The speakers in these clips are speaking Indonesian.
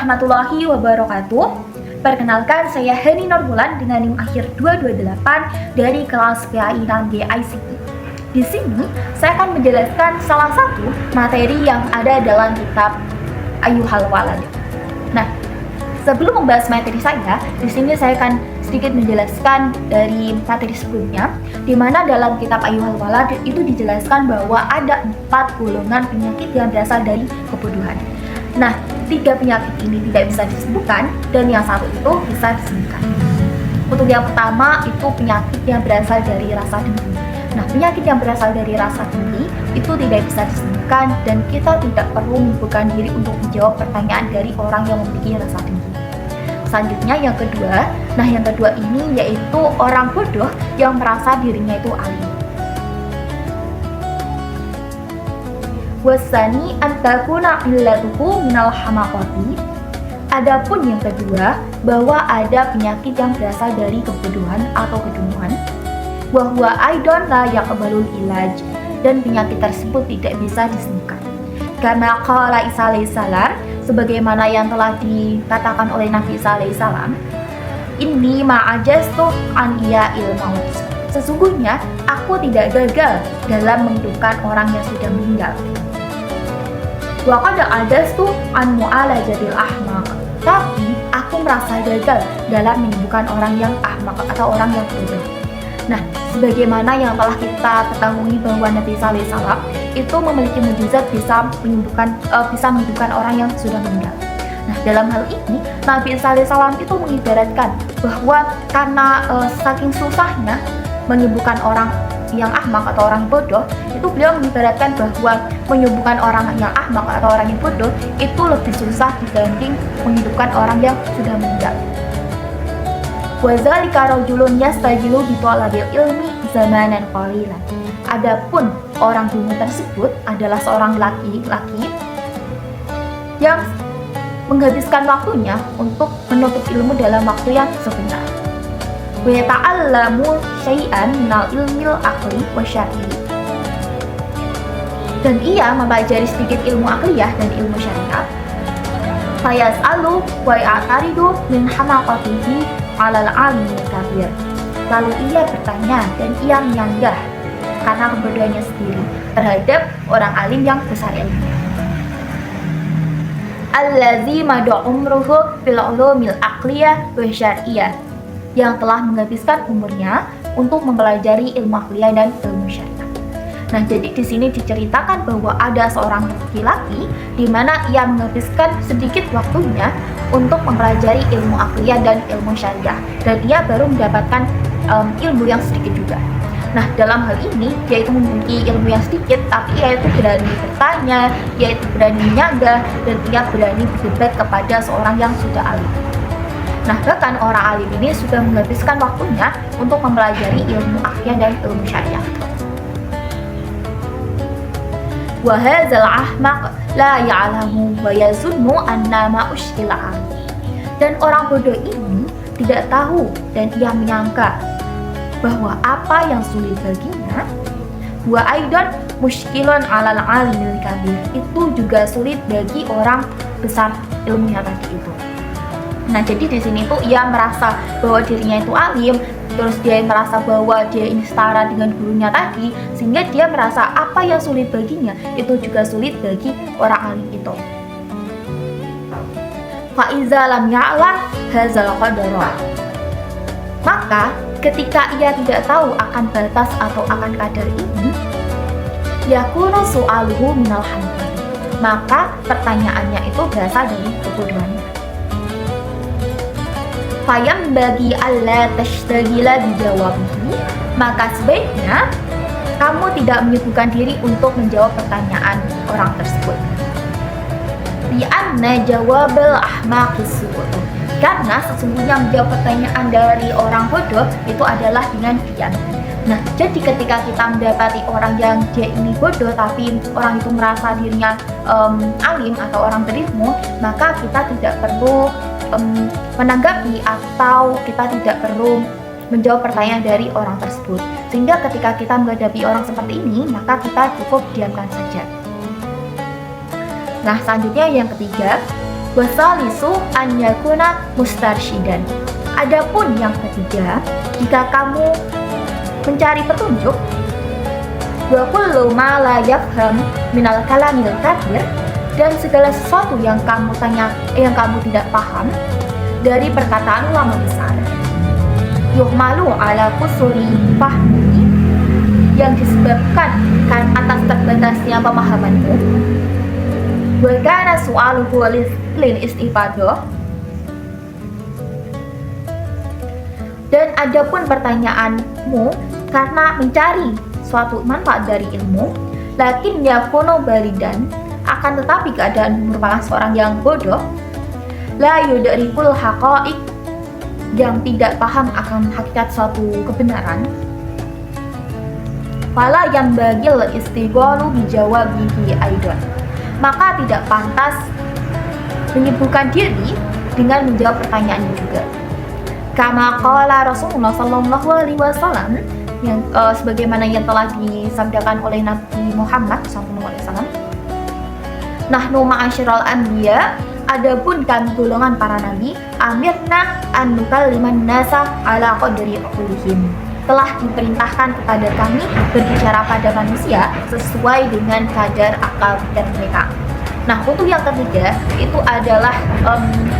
warahmatullahi wabarakatuh. Perkenalkan, saya Hani Nurbulan dengan NIM akhir 228 dari kelas PAI Nangge ICT. Di sini saya akan menjelaskan salah satu materi yang ada dalam kitab Ayyuhal Walad. Nah, sebelum membahas materi saya, di sini saya akan sedikit menjelaskan dari materi sebelumnya, di mana dalam kitab Ayyuhal Walad itu dijelaskan bahwa ada 4 golongan penyakit yang berasal dari kebodohan. Nah, 3 penyakit ini tidak bisa disembuhkan dan yang satu itu bisa disembuhkan. Untuk yang pertama itu penyakit yang berasal dari rasa dengki. Nah, penyakit yang berasal dari rasa dengki itu tidak bisa disembuhkan dan kita tidak perlu menyibukkan diri untuk menjawab pertanyaan dari orang yang memiliki rasa dengki. Selanjutnya yang kedua, yang kedua ini yaitu orang bodoh yang merasa dirinya itu alim. Wasani antakuna illatuhu minal hamaqati. Adapun yang kedua, bahwa ada penyakit yang berasal dari kebodohan atau kedunguan. Wa huwa aidan la yaqbalul ilaj, dan penyakit tersebut tidak bisa disembuhkan. Kama qala Isa alaihi salam, sebagaimana yang telah dikatakan oleh Nabi Isa alaihi salam, inni ma'ajastu an iya'il maut. Sesungguhnya aku tidak gagal dalam menghidupkan orang yang sudah meninggal. Wa qad ajastu an mu'alajatil ahmaq. Tapi aku merasa gagal dalam menyembuhkan orang yang ahmaq atau orang yang bodoh. Nah, sebagaimana yang telah kita ketahui bahwa Nabi Isa alaihi salam itu memiliki mukjizat bisa menghidupkan orang yang sudah meninggal. Nah, dalam hal ini Nabi Isa alaihi salam itu mengibaratkan bahwa karena saking susahnya menyembuhkan orang yang ahmak atau orang bodoh, itu beliau mengibaratkan bahwa menyembuhkan orang yang ahmak atau orang yang bodoh itu lebih susah dibanding menghidupkan orang yang sudah meninggal. Wa dzalika rajulun yastajilu bi talabil ilmi zamanan qalilan. Adapun orang dungu tersebut adalah seorang laki-laki yang menghabiskan waktunya untuk menuntut ilmu dalam waktu yang sebentar. Wa yata'allamu syai'an minal ilmil aqli wa syar'i. Dan ia mempelajari sedikit ilmu akliyah dan ilmu syariat. Fayas'alu wa ya'taridu min hamaqatihi 'alal 'alimil kabir. Lalu ia bertanya dan ia menyanggah karena kebodohannya sendiri terhadap orang alim yang besar ilmunya. Allazi madha umruhu fil ulumil aqliyah wa syar'iyyah, yang telah menghabiskan umurnya untuk mempelajari ilmu akliyah dan ilmu syariat. Nah, jadi di sini diceritakan bahwa ada seorang laki-laki di mana ia menghabiskan sedikit waktunya untuk mempelajari ilmu akliyah dan ilmu syariah, dan ia baru mendapatkan ilmu yang sedikit juga. Nah, dalam hal ini dia itu memiliki ilmu yang sedikit, tapi ia itu berani bertanya, ia itu berani menyanggah, dan ia berani berdebat kepada seorang yang sudah alim. Nah, bahkan orang alim ini sudah menghabiskan waktunya untuk mempelajari ilmu akliyah dan ilmu syariah. Wa hadzal ahmaq la ya'lamu wa yazunnu anna ma ushkila. Dan orang bodoh ini tidak tahu dan ia menyangka bahwa apa yang sulit baginya, wa aidan mushkilun 'alal 'alimil kabir, itu juga sulit bagi orang besar ilmunya tadi itu. Nah, jadi di sini tuh ia merasa bahwa dirinya itu alim, terus dia merasa bahwa dia ini setara dengan gurunya tadi, sehingga dia merasa apa yang sulit baginya itu juga sulit bagi orang alim itu. Fa iza lam ya'lam hadzal qadara. Maka ketika ia tidak tahu akan batas atau akan kadar ini, yakunu su'aluhu minal hamd. Maka pertanyaannya itu berasal dari kebodohannya. Fayam bagi Allah tashtagila bijawabihi, maka sebaiknya kamu tidak menyibukkan diri untuk menjawab pertanyaan orang tersebut. Bi'anna jawabal ahmaqis su'ud, karena sesungguhnya menjawab pertanyaan dari orang bodoh itu adalah dengan diam. Nah, jadi ketika kita mendapati orang yang dia ini bodoh tapi orang itu merasa dirinya alim atau orang berilmu, maka kita tidak perlu menanggapi atau kita tidak perlu menjawab pertanyaan dari orang tersebut. Sehingga ketika kita menghadapi orang seperti ini, maka kita cukup diamkan saja. Nah, selanjutnya yang ketiga, Wasalisu an yakuna mustarsyidan. Adapun yang ketiga, jika kamu mencari petunjuk, wa kullu ma la yafham minal kalamil kathir, dan segala sesuatu yang kamu tidak paham dari perkataan ulama besar, yuhmalu ala kusuri fahmi, yang disebabkan atas terbatasnya pemahamanmu, wa kana su'aluhu lil istifadah, dan adapun pertanyaanmu karena mencari suatu manfaat dari ilmu, lakin yakunu balidan, akan tetapi keadaan merupakan seorang yang bodoh, la yudrikul haqa'iq, yang tidak paham akan hakikat suatu kebenaran, fala yang bagil istighalu bijawabihi aidan, maka tidak pantas menyibukkan diri dengan menjawab pertanyaannya juga. Kama qala Rasulullah sallallahu alaihi wasallam, yang sebagaimana yang telah disabdakan oleh Nabi Muhammad sallallahu alaihi wasallam, nahnu ma'asyiral anbiya, adapun kami golongan para nabi, amirna an nukalliman nasa ala qadri uqulihim, telah diperintahkan kepada kami berbicara pada manusia sesuai dengan kadar akal dan mereka. Nah, untuk yang ketiga itu adalah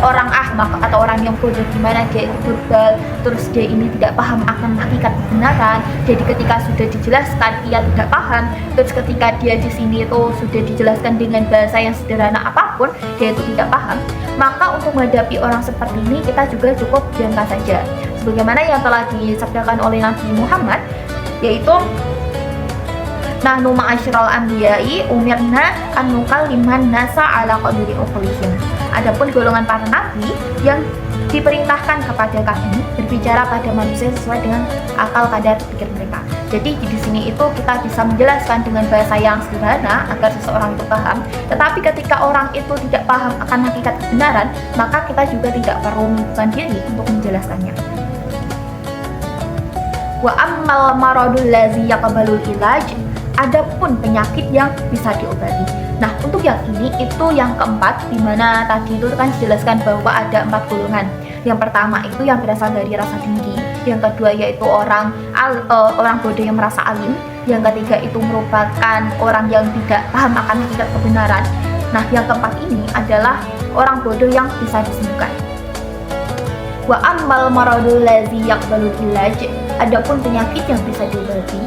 orang ahmak atau orang yang bodoh, di mana dia itu berbal, terus dia ini tidak paham akan hakikat kebenaran. Jadi ketika sudah dijelaskan ia tidak paham, terus ketika dia di sini itu sudah dijelaskan dengan bahasa yang sederhana apapun dia itu tidak paham. Maka untuk menghadapi orang seperti ini kita juga cukup diamkan saja, sebagaimana yang telah disabdakan oleh Nabi Muhammad, yaitu nahnu ma'asyiral anbiya'i umirna an nukalliman nasa ala qadri uqulihim. Adapun golongan para nabi yang diperintahkan kepada kami berbicara pada manusia sesuai dengan akal kadar pikir mereka. Jadi di sini itu kita bisa menjelaskan dengan bahasa yang sederhana agar seseorang itu paham. Tetapi ketika orang itu tidak paham akan hakikat kebenaran, maka kita juga tidak perlu menyibukkan diri untuk menjelaskannya. Wa ammal maradul lazi yaqbalul ilaj, adapun penyakit yang bisa diobati. Nah, untuk yang ini itu yang keempat, di mana tadi itu kan dijelaskan bahwa ada 4 golongan. Yang pertama itu yang berasal dari rasa dengki, yang kedua yaitu orang bodoh yang merasa alim, yang ketiga itu merupakan orang yang tidak paham akan hakikat kebenaran. Nah, yang keempat ini adalah orang bodoh yang bisa disembuhkan. Wa ammal maradul lazi yaqbalul ilaj, adapun penyakit yang bisa diobati,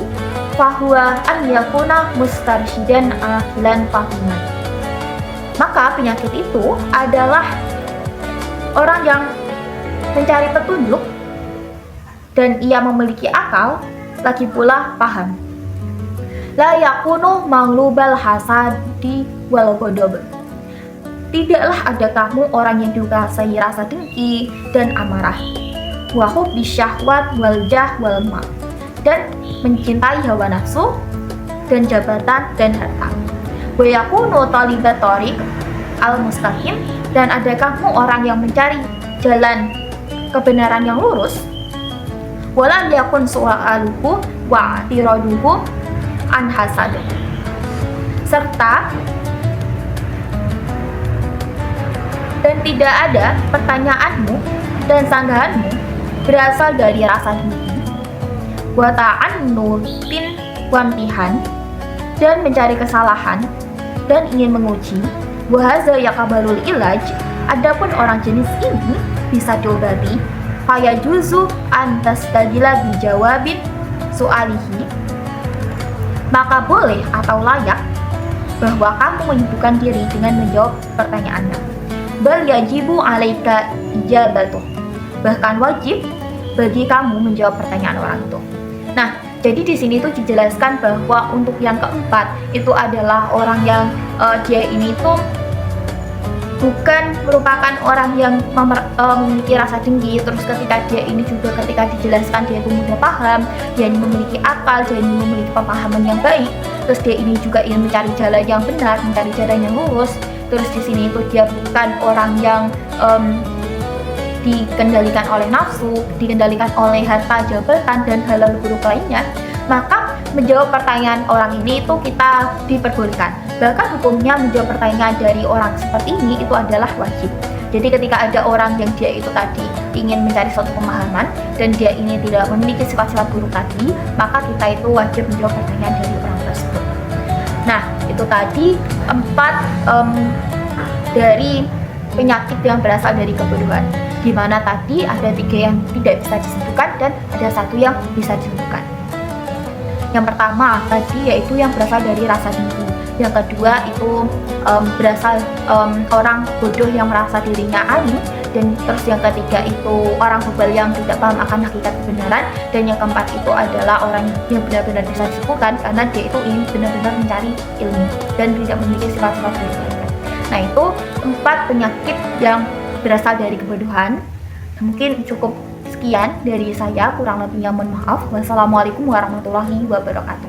fahuwa an yakuna mustarsyidan aqilan fahiman, maka penyakit itu adalah orang yang mencari petunjuk dan ia memiliki akal, lagi pula paham. La yakunu maghlubal hasadi wal ghadab, tidaklah ada kamu orang yang dikuasai rasa dengki dan amarah, wa hubbi syahwat wal jah wal mal, dan mencintai hawa nafsu dan jabatan dan harta. Wa yakunu talibat thariq al-mustaqim, dan ada kamu orang yang mencari jalan kebenaran yang lurus. Walam yakun su'aluhu wa tiraduhu an hasad, serta dan tidak ada pertanyaanmu dan sanggahanmu berasal dari rasa dengki, wa ta'annutin wamtihan, dan mencari kesalahan dan ingin menguji. Wa hadza yaqbalul ilaj, adapun orang jenis ini bisa diobati. Fayajuzu an tastajila bijawabin su'alihi, maka boleh atau layak bahwa kamu menyibukkan diri dengan menjawab pertanyaannya. Bal yajibu alaika ijabatuh, bahkan wajib bagi kamu menjawab pertanyaan orang itu. Nah, jadi di sini tuh dijelaskan bahwa untuk yang keempat itu adalah orang yang dia ini tuh bukan merupakan orang yang memiliki rasa dengki. Terus ketika dia ini juga ketika dijelaskan dia itu mudah paham, dia ini memiliki akal, dia ini memiliki pemahaman yang baik. Terus dia ini juga ingin mencari jalan yang benar, mencari jalan yang lurus. Terus di sini itu dia bukan orang yang dikendalikan oleh nafsu, dikendalikan oleh harta, jabatan, dan hal-hal buruk lainnya. Maka menjawab pertanyaan orang ini itu kita diperbolehkan. Bahkan hukumnya menjawab pertanyaan dari orang seperti ini itu adalah wajib. Jadi ketika ada orang yang dia itu tadi ingin mencari suatu pemahaman dan dia ini tidak memiliki sifat-sifat buruk tadi, maka kita itu wajib menjawab pertanyaan dari orang tersebut. Nah, itu tadi 4 dari penyakit yang berasal dari kebodohan. Di mana tadi ada 3 yang tidak bisa disembuhkan dan ada 1 yang bisa disembuhkan. Yang pertama tadi yaitu yang berasal dari rasa dengki. Yang kedua itu berasal orang bodoh yang merasa dirinya alim, dan terus yang ketiga itu orang bebal yang tidak paham akan hakikat kebenaran, dan yang keempat itu adalah orang yang benar-benar bisa disebutkan karena dia itu ingin benar-benar mencari ilmu dan tidak memiliki sifat-sifat buruk. Nah, itu 4 penyakit yang berasal dari kebodohan. Mungkin cukup sekian dari saya, kurang lebihnya mohon maaf. Wassalamualaikum warahmatullahi wabarakatuh.